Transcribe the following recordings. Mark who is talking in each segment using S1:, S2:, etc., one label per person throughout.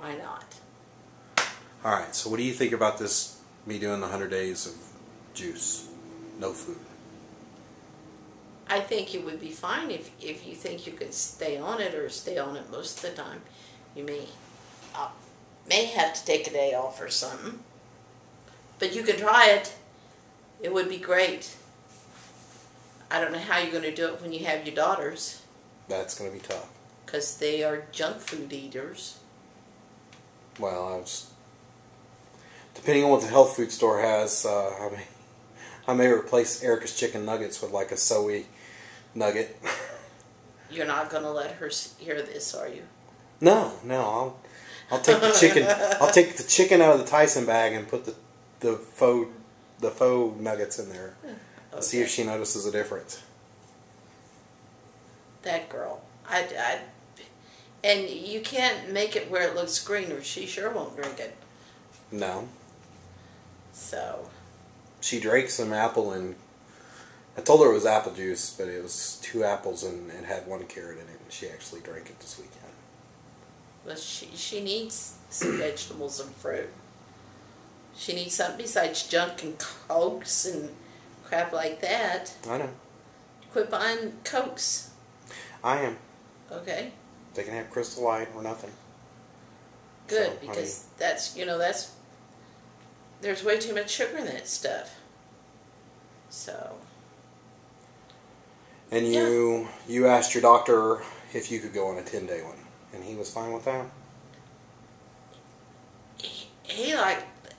S1: Why not?
S2: All right, so what do you think about this, me doing the 100 days of juice, no food?
S1: I think it would be fine if you think you could stay on it or stay on it most of the time. You may have to take a day off or something. But you can try it. It would be great. I don't know how you're going to do it when you have your daughters.
S2: That's going to be tough.
S1: Because they are junk food eaters.
S2: Well, depending on what the health food store has, I may replace Erica's chicken nuggets with like a soy nugget.
S1: You're not going to let her hear this, are you?
S2: No. I'll take the chicken. I'll take the chicken out of the Tyson bag and put the faux nuggets in there. Okay. See if she notices a difference.
S1: That girl, and you can't make it where it looks green, or she sure won't drink it.
S2: No.
S1: So.
S2: She drank some apple, and I told her it was apple juice, but it was 2 apples and it had 1 carrot in it, and she actually drank it this weekend.
S1: Well, she needs some vegetables and fruit. She needs something besides junk and Cokes and crap like that.
S2: I know.
S1: Quit buying Cokes.
S2: I am.
S1: Okay.
S2: They can have Crystal Light or nothing.
S1: Good, so, because that's there's way too much sugar in that stuff. So.
S2: And you asked your doctor if you could go on a 10-day one, and he was fine with that?
S1: He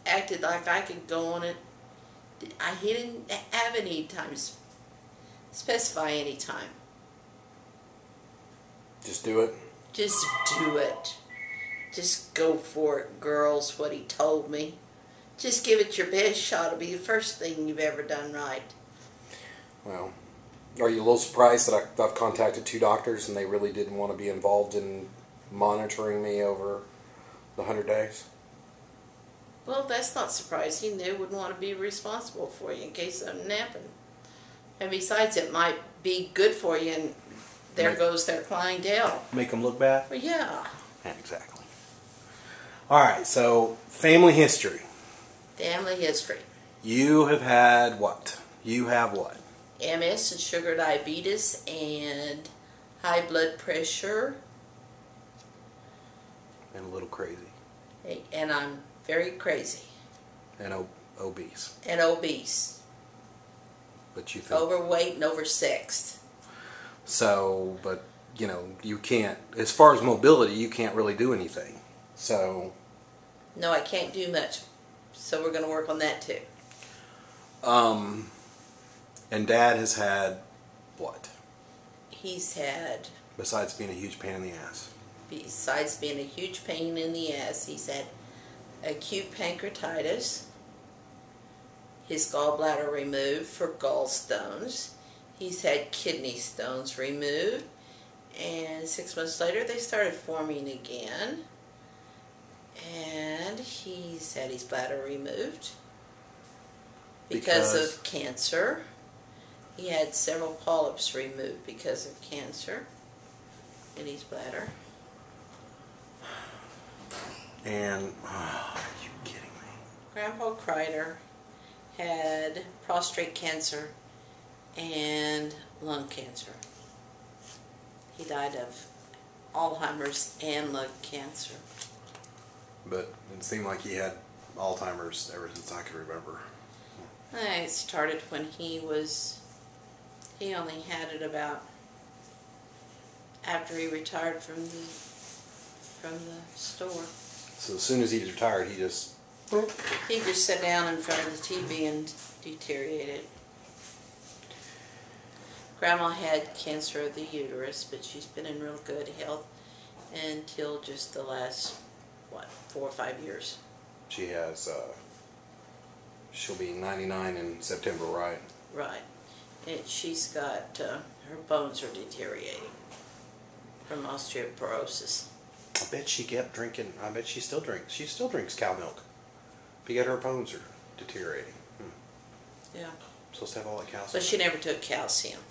S1: acted like I could go on it. He didn't have any time, specify any time.
S2: Just do it?
S1: Just do it. Just go for it, girls, what he told me. Just give it your best shot. It'll be the first thing you've ever done right.
S2: Well, are you a little surprised that I've contacted 2 doctors and they really didn't want to be involved in monitoring me over the 100 days?
S1: Well, that's not surprising. They wouldn't want to be responsible for you in case something happened. And besides, it might be good for you, and there goes their clientele.
S2: Make them look bad?
S1: Well, yeah.
S2: Exactly. All right, so family history.
S1: Family history.
S2: You have had what? You have what?
S1: MS and sugar diabetes and high blood pressure.
S2: And a little crazy.
S1: And I'm very crazy.
S2: And obese.
S1: And obese.
S2: But you think...
S1: Overweight and oversexed.
S2: So, but, you can't... As far as mobility, you can't really do anything. So...
S1: No, I can't do much. So we're going to work on that too.
S2: And Dad has had what?
S1: He's had...
S2: Besides being a huge pain in the ass.
S1: Besides being a huge pain in the ass, he's had acute pancreatitis, his gallbladder removed for gallstones, he's had kidney stones removed, and 6 months later they started forming again, and he's had his bladder removed because of cancer. He had several polyps removed because of cancer in his bladder.
S2: And, are you kidding me?
S1: Grandpa Kreider had prostate cancer and lung cancer. He died of Alzheimer's and lung cancer.
S2: But it seemed like he had Alzheimer's ever since I can remember.
S1: It started when he only had it about after he retired from the store.
S2: So as soon as he retired, he just
S1: sat down in front of the TV and deteriorated. Grandma had cancer of the uterus, but she's been in real good health until just the last, 4 or 5 years.
S2: She has, she'll be 99 in September, right?
S1: Right. And she's got, her bones are deteriorating from osteoporosis.
S2: I bet she kept drinking. I bet she still drinks. She still drinks cow milk. Because her bones are deteriorating.
S1: Yeah.
S2: Supposed to have all that calcium.
S1: But she never took calcium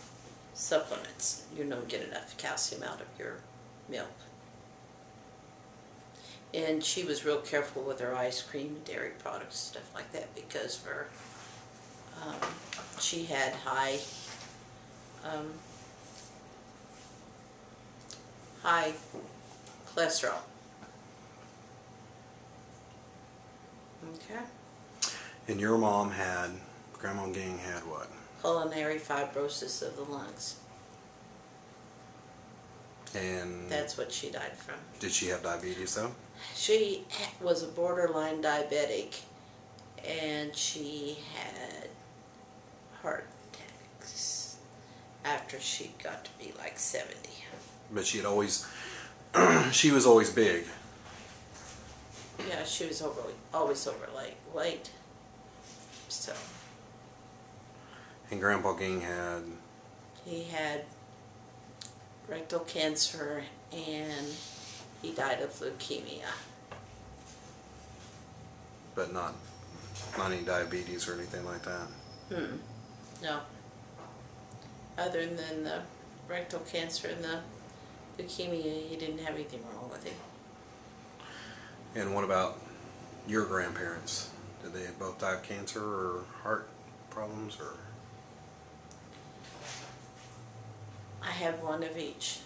S1: supplements. You don't get enough calcium out of your milk. And she was real careful with her ice cream and dairy products, stuff like that, because of her, she had high cholesterol. Okay.
S2: And your mom had, Grandma Ging had what?
S1: Pulmonary fibrosis of the lungs.
S2: And
S1: That's what she died from.
S2: did she have diabetes though?
S1: She was a borderline diabetic, and she had heart attacks after she got to be like 70.
S2: But she had always, she was always big.
S1: Yeah, she was always overweight. So
S2: And Grandpa Ging had,
S1: he had rectal cancer, and he died of leukemia.
S2: but not any diabetes or anything like that.
S1: No. Other than the rectal cancer and the leukemia, he didn't have anything wrong with him.
S2: And what about your grandparents? Did they both die of cancer or heart problems or?
S1: I have one of each.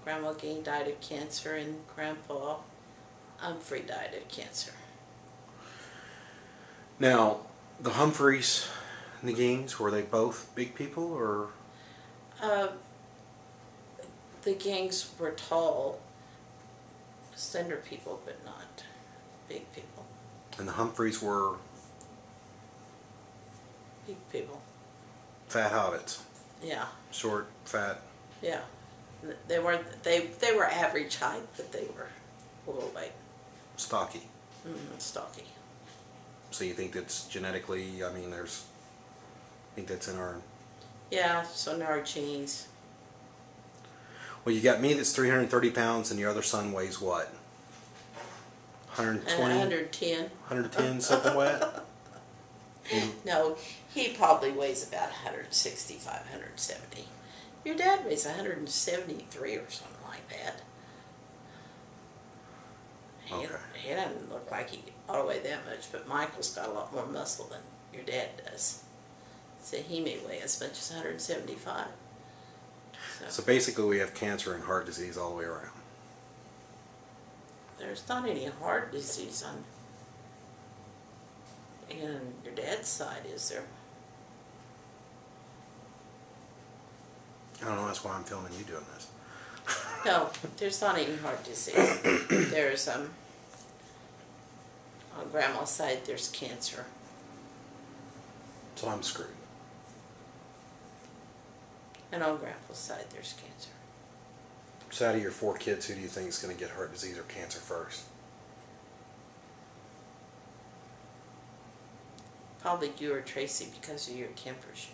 S1: Grandma Ging died of cancer, and Grandpa Humphrey died of cancer.
S2: Now, the Humphreys and the Gings, were they both big people or?
S1: The Gings were tall, slender people, but not big people.
S2: And the Humphreys were
S1: Big people.
S2: fat hobbits,
S1: Yeah,
S2: short, fat.
S1: yeah. They weren't. They were average height, but they were overweight,
S2: Stocky.
S1: stocky.
S2: So you think that's genetically, I mean, I think that's in our...
S1: Yeah, so in our genes.
S2: Well, you got me that's 330 pounds and your other son weighs what? 120?
S1: 110.
S2: 110, something like that?
S1: No, he probably weighs about 165, 170. Your dad weighs 173 or something like that.
S2: Okay.
S1: He doesn't look like he ought to weigh that much, but Michael's got a lot more muscle than your dad does. So he may weigh as much as 175.
S2: So basically we have cancer and heart disease all the way around.
S1: There's not any heart disease on your dad's side, is there?
S2: I don't know, that's why I'm filming you doing this.
S1: No, there's not any heart disease. There's on Grandma's side there's cancer.
S2: So I'm screwed.
S1: And on Grandpa's side there's cancer.
S2: So out of your 4 kids, who do you think is going to get heart disease or cancer first?
S1: Probably you or Tracy because of your tempers.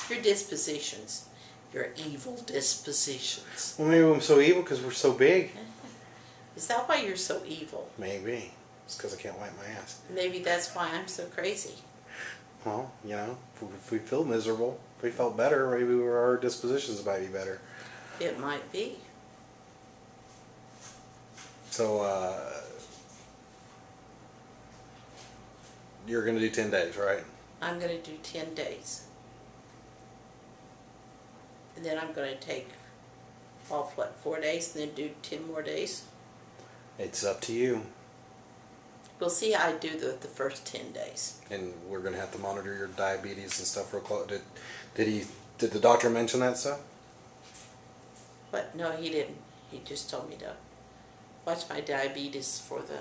S1: Your dispositions. Your evil dispositions.
S2: Well, maybe I'm so evil because we're so big.
S1: Is that why you're so evil?
S2: Maybe. It's because I can't wipe my ass.
S1: Maybe that's why I'm so crazy.
S2: Well, you know, if we feel miserable, if we felt better, maybe our dispositions might be better.
S1: It might be.
S2: So, you're going to do 10 days, right?
S1: I'm going to do 10 days. And then I'm going to take off, 4 days, and then do 10 more days.
S2: It's up to you.
S1: We'll see how I do the first 10 days.
S2: And we're going to have to monitor your diabetes and stuff real close. Did the doctor mention that stuff?
S1: But no, he didn't. He just told me to watch my diabetes for the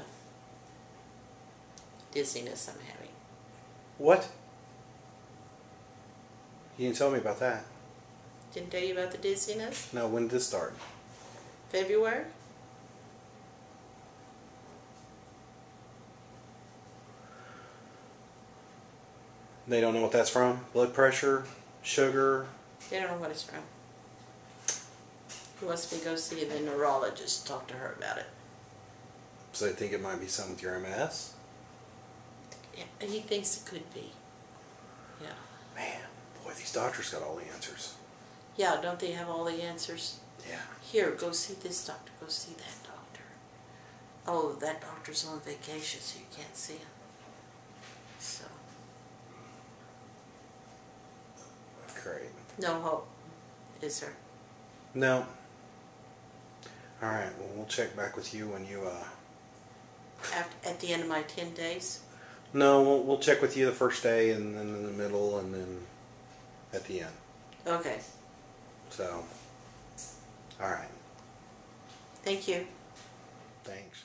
S1: dizziness I'm having.
S2: What? You didn't tell me about that.
S1: Didn't tell you about the dizziness?
S2: No, when did this start?
S1: February?
S2: They don't know what that's from? Blood pressure? Sugar?
S1: They don't know what it's from. He wants me to go see the neurologist, talk to her about it.
S2: So they think it might be something with your MS?
S1: Yeah, he thinks it could be. Yeah.
S2: Man, boy, these doctors got all the answers.
S1: Yeah, don't they have all the answers?
S2: Yeah.
S1: Here, go see this doctor, go see that doctor. Oh, that doctor's on vacation, so you can't see him. So,
S2: Great.
S1: no hope, is there?
S2: No. All right. Well, we'll check back with you when you.
S1: At the end of my 10 days?
S2: No, we'll check with you the first day, and then in the middle, and then at the end.
S1: Okay.
S2: So. All right.
S1: Thank you.
S2: Thanks.